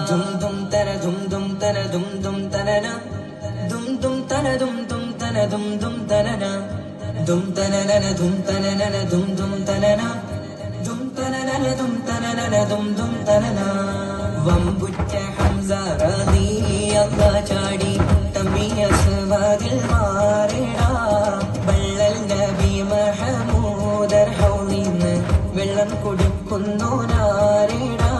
dum dum tana dum dum tana dum dum tana na dum dum tana dum dum tana dum dum tana na dum tana na dum tana na dum dum tana na dum tana na dum tana na dum dum tana na വമ്പുറ്റ Hamza റളിയല്ലാഹു ചാടി തമ്മിയ സവാദിൽ മാറിടാ വള്ളൽ നബി മഹമൂദർ ഹൗലിന്ന് വെള്ളം കുടിക്കുന്നു നാരിടാ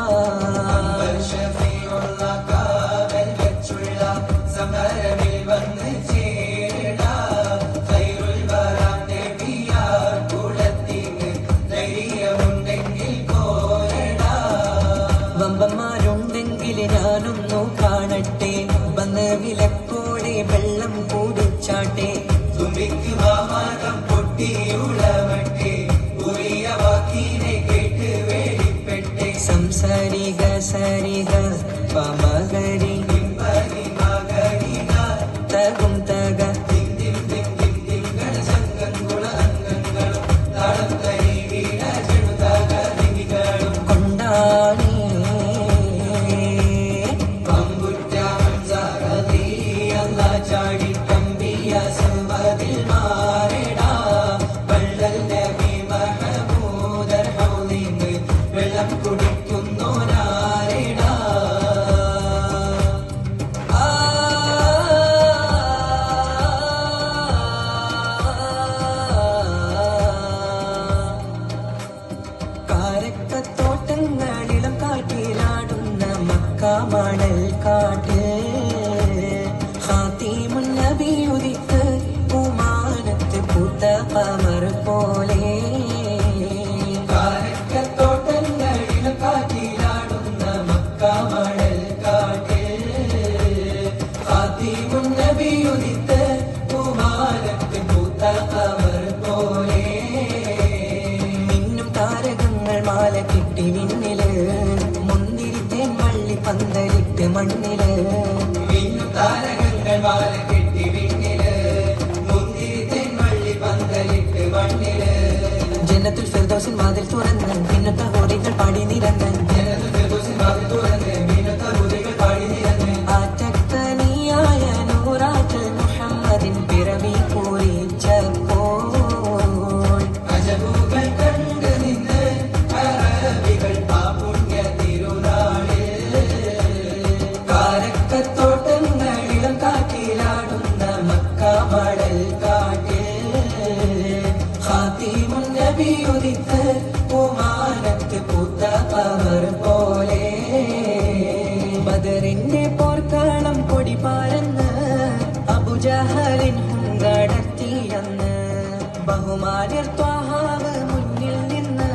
വമ്പന്മാരുണ്ടെങ്കിൽ ഞാനൊന്നു കാണട്ടെ വന്ന് വിലക്കോടെ വെള്ളം കൂടിച്ചാട്ടെ തുമ്പിക്ക് മാമാകം പൊട്ടിയുളവട്ടെ ഉറിയ വാക്കിനെ കേട്ട് വേടിപ്പെട്ടെ സംസാരിക സരിക പമകരി തകും തക കൊണ്ടാണി ചാടി കമ്പിയ സവാദിൽ മാറിടാ വള്ളൽ നബി മഹമൂദർ ഹൗലിന്ന് വെള്ളം കുടിക്കുന്നു നാരിടാ കാരക്കത്തോട്ടങ്ങളിലും കാട്ടിലാടുന്ന മക്ക മണൽ കാട്ട് നബിയുദിക്ക് പൂമാനത്ത് പൂത്ത കമർ പോലെ കാരക്കത്തോട്ടങ്ങളിലും കാറ്റിലാടുന്ന മക്ക മണൽ കാട്ടിൽ ഖാതിമുൻ നബിയുദിക്ക് പൂമാനത്ത് പൂത്ത കമർ പോലെ മിന്നും താരകങ്ങൾ മാല കിട്ടി മിന്നില് മുന്തിരിത്തേൻ വള്ളി പന്തലിട്ട് മണ്ണില് മിന്നും താരകങ്ങൾ മാല കെട്ടി വിണ്ണില് മുന്തിരിത്തേൻ വള്ളി പന്തലിട്ട് മണ്ണില് ജന്നത്തുൽ ഫിർദൗസിൻ വാതിൽ തുറന്ന് പിന്നത്തെ ഹോറികൾ പാടി നിരന്ന് ജന്നത്തുൽ ഫിർദൗസിൻ വാതിൽ തുറന്ന് പിന്നത്തെ ഹോറികൾ പാടി നിരന്ന് ആറ്റക്കനിയായ നൂറാറ്റൽ മുഹമ്മദിൻ പിറവി പൂരിച്ചപ്പോൾ അജബുകൾ കണ്ട് നിന്ന് അറബികൾ ആ പുണ്യ തിരുനാളിൽ കാരക്കത്തോട്ടങ്ങളിലും കാറ്റിലാടുന്ന മക്ക മണൽ കാട്ടിൽ ഖാതിമുൻ നബിയുദിക്ക് പൂമാനത്ത് പൂത്ത കമർ പോലെ ബദറിന്റെ പോർക്കളം കൊടി പാരന്ന് അബുജഹലിൻ ഹുങ്കടത്തിയെന്ന് ബഹുമാന്യർ ത്വാഹാവ് മുന്നിൽ നിന്ന്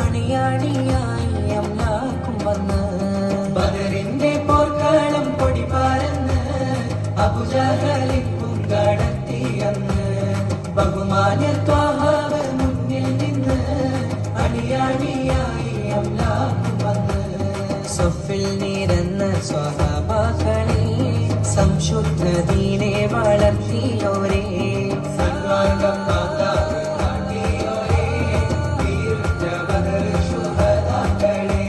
അണിയാണിയായി അമ്ലാക്കും വന്ന് ബദറിന്റെ പോർക്കളം കൊടി പാരന്ന് അബുജഹലിൻ ഹുങ്കടത്തിയെന്ന് ബഹുമാന്യർ ത്വാഹാവ് മുന്നിൽ നിന്ന് അണിയാണിയായി അമ്ലാക്കും വന്ന് സഫിൽ നിരന്ന സ്വഹാബാക്കളെ സംശുദ്ധ ദീനെ വളർത്തിയോരേ സന്മാർഗം കാട്ടിയോരേ വീരുറ്റ ബദർ ശുഹദാക്കളെ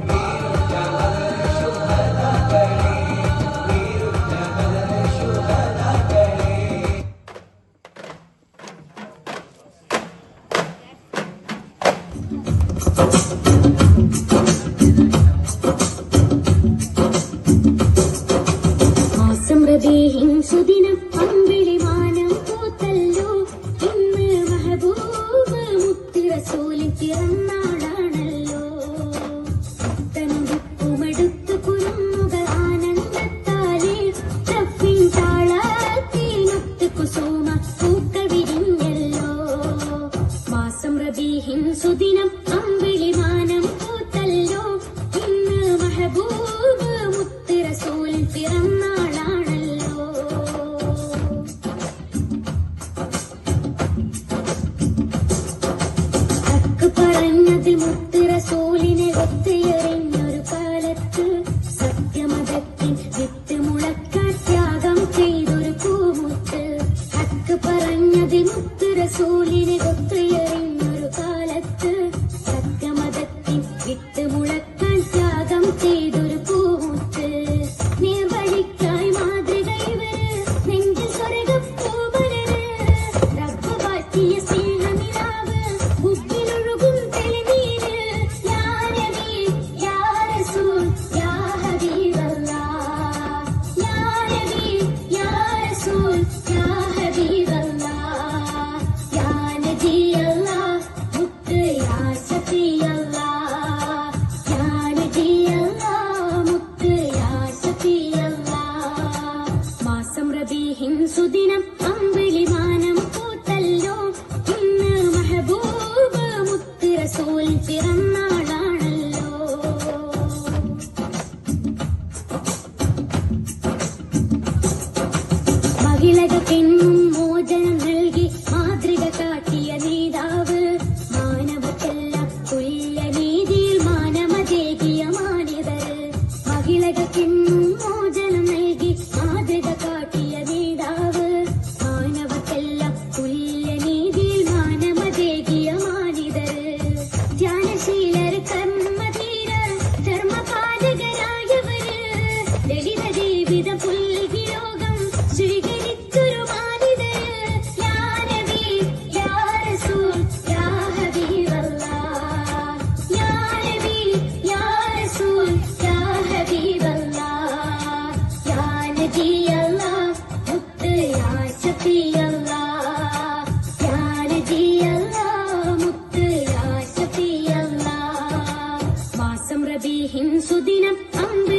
വീരുറ്റ ബദർ ശുഹദാക്കളെ വീരുറ്റ ബദർ ശുഹദാക്കളെ റബീഹിൻ സുദിനം അമ്പിളി മാനം പൂത്തല്ലോ ഇന്ന് മഹബൂബ് മുത്തി റസൂലിൻ പിറന്നാളാണല്ലോ തനുടുക്കുമടുത്തു കുരുന്നുകൾ ആനന്ദത്താലേ ചപ്പിൻ താളത്തിനൊത്ത് കുസുമ പൂക്കൾ വിരിഞ്ഞല്ലോ മാസം റബീഹിൻ സുദിനം അമ്പിളി മാനം പൂത്തല്ലോ ഇന്ന് മഹബൂബ് മുത്തി റസൂലിൻ പിറന്നാളാണ് പറഞ്ഞ പറഞ്ഞത് മുത്ത് റസൂലിനെ ഒത്തുയറിഞ്ഞൊരു കാലത്ത് സത്യമതത്തിൻ വിത്ത് മുളക്കാൻ ത്യാഗം ചെയ്തൊരു പൂമുത്ത്. ഹക്ക് പറഞ്ഞത് മുത്ത് റസൂലിനെ ഒത്തുയറിഞ്ഞൊരു കാലത്ത് സത്യമതത്തിൻ വിത്ത് മുളക്കാൻ ത്യാഗം ചെയ്തൊരു പൂമുത്ത്. നേർവഴിക്കായി മാതൃക ഇവര് നെഞ്ചിൽ സ്വർഗപ്പൂമലര് റബ്ബ് വാറ്റിയ സ്നേഹനിലാവ് ഉപ്പിലൊഴുകും തെളിനീര്. യാ നബി യാ റസൂൽ യാ ഹബീബല്ലാഹ്. യാ നബി യാ റസൂൽ യാ ഹബീബല്ലാഹ്. യാ നബിയല്ലാഹ് മുത്ത് യാ ശഫീഅല്ലാഹ്. യാ നബിയല്ലാഹ് മുത്ത് യാ ശഫീഅല്ലാഹ്. മാസം റബീഹിൻ സുദിനം അമ്പിളി മാനം പൂത്തല്ലോ. ഇന്ന് മെഹബൂബ് മുത്ത് റസൂൽ പിറന്നാളാണല്ലോ. മഹിളകൾക്കെന്നും മോചനം നൽകി മാതൃക കാട്ടിയ നേതാവ്. മാനവക്കെല്ലാം തുല്യനീതിയിൽ മാനമതേകിയ മാന്യതര്. മഹിളകൾക്കെന്നും മോചനം നൽകി മാതൃക കാട്ടിയ നേതാവ്. മാനവക്കെല്ലാം തുല്യനീതിയിൽ മാനമതേകിയ മാന്യതര്. ധ്യാനശീലർ കർമ്മധീരർ ധർമ്മപാലകരായവര്. ലളിത ജീവിതം പുൽകി ലോകം സ്വീകരിച്ചൊരു മാനിതര്. യാ നബി യാ റസൂൽ യാ ഹബീബല്ലാഹ്. യാ നബി യാ റസൂൽ യാ ഹബീബല്ലാഹ്. യാ നബിയല്ലാഹ് മുത്ത് യാ ശഫീഅല്ലാഹ്. യാ നബിയല്ലാഹ് മുത്ത് യാ ശഫീഅല്ലാഹ്. മാസം റബീഹിൻ സുദിനം അമ്പ്